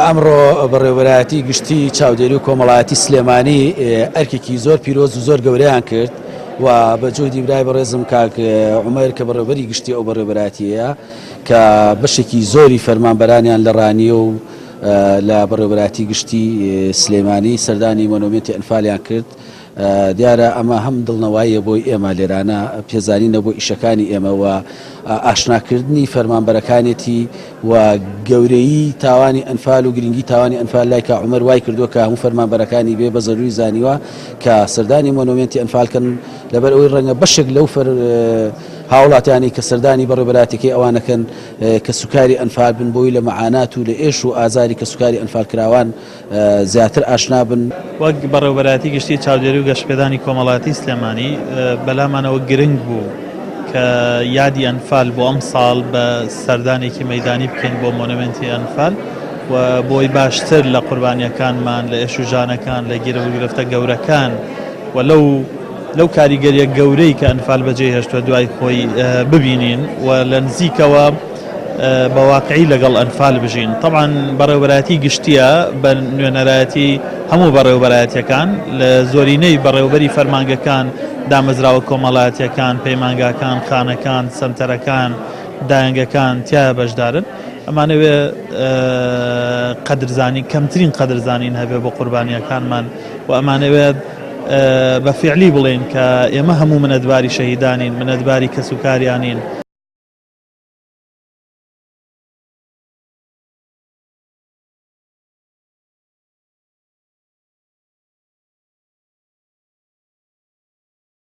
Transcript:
ئەمڕۆ بەڕێوەبەرایەتی گشتی چاودێری و کۆمەڵایەتی سلێمانی ئەرکێکی زۆر پیرۆز و زۆر گەورەیان کرد و بە جۆدی برای بەڕێزم کاک عومەر کە بەڕێوەبەری گشتی ئەو بەڕێوەبەرایەتیەیە کە بەشێکی زۆری فەرمانبەرانیان لە ڕانیە و لە بەڕێوەبەرایەتی گشتی سلێمانی سەردانی مۆنومێنتی ئەنفالیان کرد. دیارە ئەمە هەم دڵنەواییە بۆی ئێمە لێرانە پێزانینە بۆ ئیشەکانی ئێمەوە ئاشناکردنی فەرمانبەرەکانێتی و گەورەی تاوانی ئەنفال و گرنگی تاوانی ئەنفال لای کا عومەر وای کردووە کە هەموو فەرمانبەرەکانی بێ بە زەروری زانیوە کە سەردانی مۆنومێنتی ئەنفالکەن لەبەر ئەوەی ڕەنگە بەشێک لەو هاوڵاتیانی کە سەردانی بەڕێوەبەرایەتەکەی ئەوانەکەن کە سوکاری ئەنفال بن بۆی لە مەعانات و لە ئێش و ئازاری کە سوکاری ئەنفال کراوان زیاتر ئاشنا بن. وەک بەڕێوەبەرایەتی گشتی چاودێری و گەشتپێدانی کۆمەڵایەتی سلێمانی بەلامانەوە گرنگ بوو کە یادی ئەنفال بۆ ئەم ساڵ بە سەردانێکی مەیدانی بکەین بۆ مۆنومێنتی ئەنفال و بۆی باشتر لە قوربانیەکانمان لە ئێش و ژانەکان لە گیرە و گرفتە گەورەکان و لەو کاریگەریە گەورەی کە ئەنفال بەجێ هێشتووە دوای خۆی ببینین و لە نزیکەوە بە واقعی لەگەڵ ئەنفال بژین. طبعاً بەڕێوەبەرایەتی گشتیە بە نوێنەرایەتی هەموو بەڕێوەبەرایەتیەکان لە زۆرینەی بەڕێوەبەری فەرمانگەکان دامەزراوە کۆمەڵایەتیەکان پەیمانگاکان خانەکان سەمتەرەکان دایانگەکان تایە بەشدارن. ئەمانەوێ قەدرزانی کەمترین قەدرزانین هەبێ بۆ قوربانیەکانمان و ئەمانەوێت بە فیعلی بڵێن کە ئێمە هەموو منەتباری شەهیدانین منەتباری کەسوکاریانین.